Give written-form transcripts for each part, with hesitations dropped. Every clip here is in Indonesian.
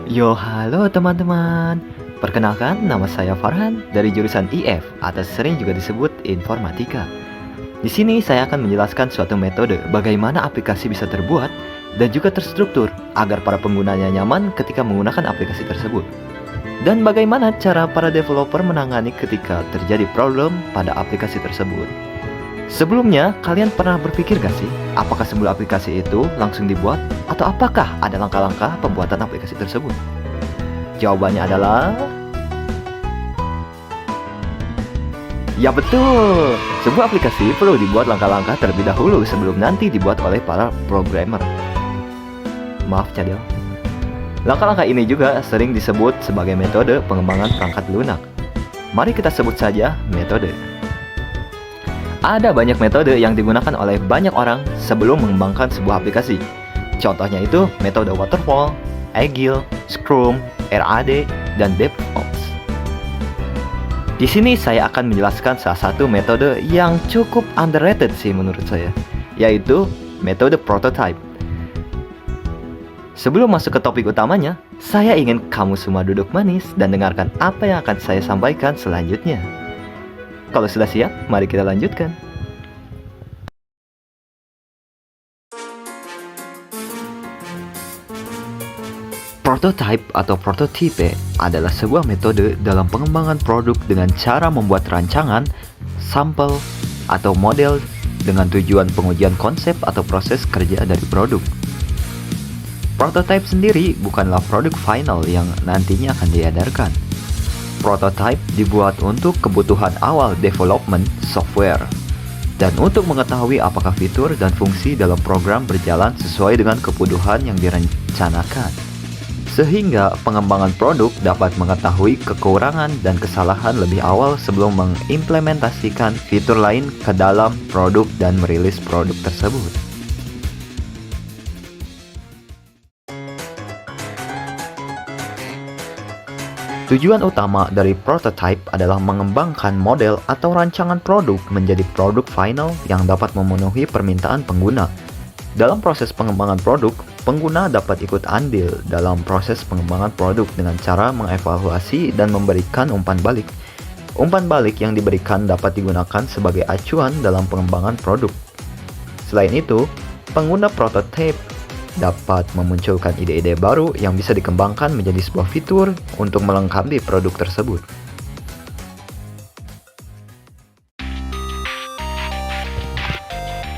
Yo, halo teman-teman. Perkenalkan, nama saya Farhan dari jurusan IF atau sering juga disebut informatika. Di sini saya akan menjelaskan suatu metode bagaimana aplikasi bisa terbuat dan juga terstruktur agar para penggunanya nyaman ketika menggunakan aplikasi tersebut. Dan bagaimana cara para developer menangani ketika terjadi problem pada aplikasi tersebut. Sebelumnya, kalian pernah berpikir gak sih, apakah sebuah aplikasi itu langsung dibuat atau apakah ada langkah-langkah pembuatan aplikasi tersebut? Jawabannya adalah ya betul, sebuah aplikasi perlu dibuat langkah-langkah terlebih dahulu sebelum nanti dibuat oleh para programmer. Maaf cadel. Langkah-langkah ini juga sering disebut sebagai metode pengembangan perangkat lunak. Mari kita sebut saja metode. Ada banyak metode yang digunakan oleh banyak orang sebelum mengembangkan sebuah aplikasi. Contohnya itu metode waterfall, agile, scrum, RAD, dan DevOps. Di sini saya akan menjelaskan salah satu metode yang cukup underrated sih menurut saya, yaitu metode prototype. Sebelum masuk ke topik utamanya, saya ingin kamu semua duduk manis dan dengarkan apa yang akan saya sampaikan selanjutnya. Kalau sudah siap, mari kita lanjutkan. Prototype atau prototipe adalah sebuah metode dalam pengembangan produk dengan cara membuat rancangan, sampel, atau model dengan tujuan pengujian konsep atau proses kerja dari produk. Prototype sendiri bukanlah produk final yang nantinya akan diedarkan. Prototype dibuat untuk kebutuhan awal development software dan untuk mengetahui apakah fitur dan fungsi dalam program berjalan sesuai dengan kebutuhan yang direncanakan. Sehingga pengembangan produk dapat mengetahui kekurangan dan kesalahan lebih awal sebelum mengimplementasikan fitur lain ke dalam produk dan merilis produk tersebut. Tujuan utama dari prototype adalah mengembangkan model atau rancangan produk menjadi produk final yang dapat memenuhi permintaan pengguna. Dalam proses pengembangan produk, pengguna dapat ikut andil dalam proses pengembangan produk dengan cara mengevaluasi dan memberikan umpan balik. Umpan balik yang diberikan dapat digunakan sebagai acuan dalam pengembangan produk. Selain itu, pengguna prototype dapat memunculkan ide-ide baru yang bisa dikembangkan menjadi sebuah fitur untuk melengkapi produk tersebut.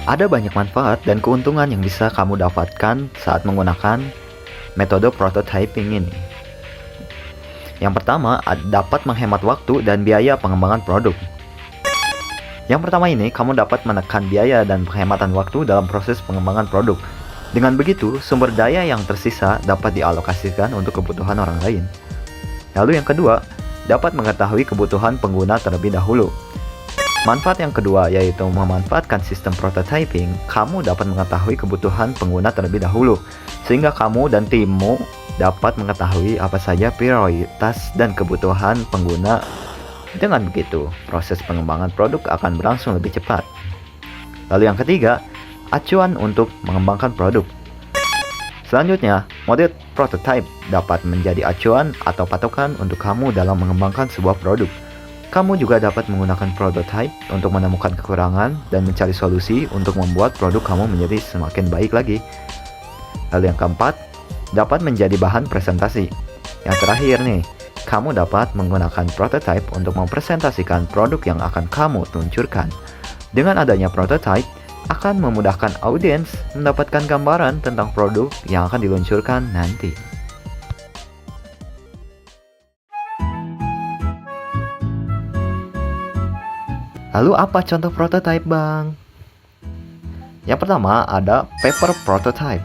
Ada banyak manfaat dan keuntungan yang bisa kamu dapatkan saat menggunakan metode prototyping ini. Yang pertama, dapat menghemat waktu dan biaya pengembangan produk. Yang pertama ini, kamu dapat menekan biaya dan penghematan waktu dalam proses pengembangan produk. Dengan begitu, sumber daya yang tersisa dapat dialokasikan untuk kebutuhan orang lain. Lalu yang kedua, dapat mengetahui kebutuhan pengguna terlebih dahulu. Manfaat yang kedua yaitu memanfaatkan sistem prototyping, kamu dapat mengetahui kebutuhan pengguna terlebih dahulu, sehingga kamu dan timmu dapat mengetahui apa saja prioritas dan kebutuhan pengguna. Dengan begitu, proses pengembangan produk akan berlangsung lebih cepat. Lalu yang ketiga, acuan untuk mengembangkan produk. Selanjutnya, model prototype dapat menjadi acuan atau patokan untuk kamu dalam mengembangkan sebuah produk. Kamu juga dapat menggunakan prototype untuk menemukan kekurangan dan mencari solusi untuk membuat produk kamu menjadi semakin baik lagi. Lalu yang keempat, dapat menjadi bahan presentasi. Yang terakhir nih, kamu dapat menggunakan prototype untuk mempresentasikan produk yang akan kamu luncurkan. Dengan adanya prototype, akan memudahkan audiens mendapatkan gambaran tentang produk yang akan diluncurkan nanti. Lalu apa contoh prototype, Bang? Yang pertama ada paper prototype.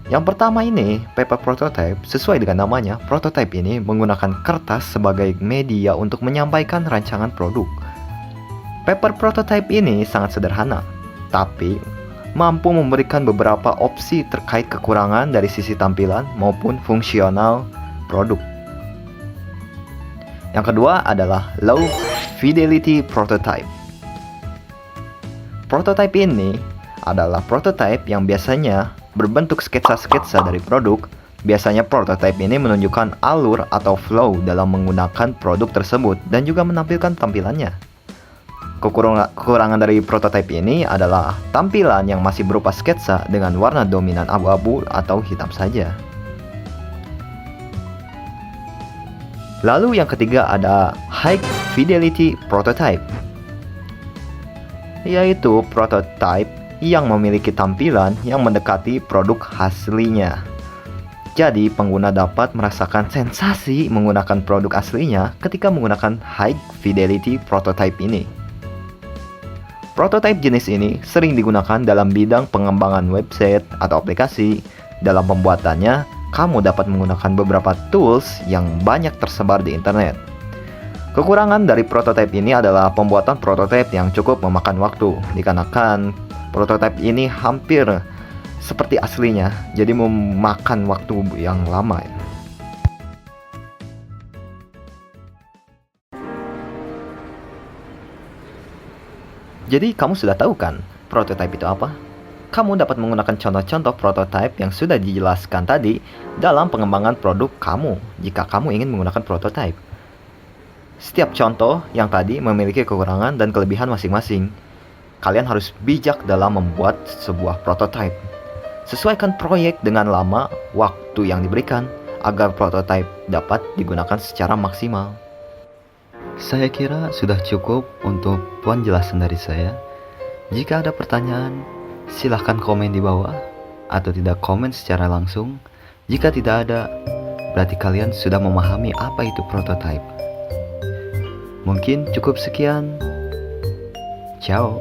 Yang pertama ini, paper prototype, sesuai dengan namanya, prototype ini menggunakan kertas sebagai media untuk menyampaikan rancangan produk. Paper prototype ini sangat sederhana, tapi mampu memberikan beberapa opsi terkait kekurangan dari sisi tampilan maupun fungsional produk. Yang kedua adalah low fidelity prototype. Prototype ini adalah prototype yang biasanya berbentuk sketsa-sketsa dari produk, Biasanya prototipe ini menunjukkan alur atau flow dalam menggunakan produk tersebut dan juga menampilkan tampilannya. Kekurangan dari prototipe ini adalah tampilan yang masih berupa sketsa dengan warna dominan abu-abu atau hitam saja. Lalu yang ketiga ada High Fidelity Prototype, yaitu prototipe yang memiliki tampilan yang mendekati produk aslinya. Jadi pengguna dapat merasakan sensasi menggunakan produk aslinya ketika menggunakan High Fidelity Prototype ini. Prototipe jenis ini sering digunakan dalam bidang pengembangan website atau aplikasi. Dalam pembuatannya, kamu dapat menggunakan beberapa tools yang banyak tersebar di internet. Kekurangan dari prototipe ini adalah pembuatan prototipe yang cukup memakan waktu, dikarenakan prototipe ini hampir seperti aslinya, jadi memakan waktu yang lama. Jadi kamu sudah tahu kan prototipe itu apa? Kamu dapat menggunakan contoh-contoh prototipe yang sudah dijelaskan tadi dalam pengembangan produk kamu jika kamu ingin menggunakan prototipe. Setiap contoh yang tadi memiliki kekurangan dan kelebihan masing-masing. Kalian harus bijak dalam membuat sebuah prototipe. Sesuaikan proyek dengan lama waktu yang diberikan agar prototipe dapat digunakan secara maksimal. Saya kira sudah cukup untuk penjelasan dari saya. Jika ada pertanyaan, silahkan komen di bawah atau tidak komen secara langsung. Jika tidak ada, berarti kalian sudah memahami apa itu prototipe. Mungkin cukup sekian. Ciao.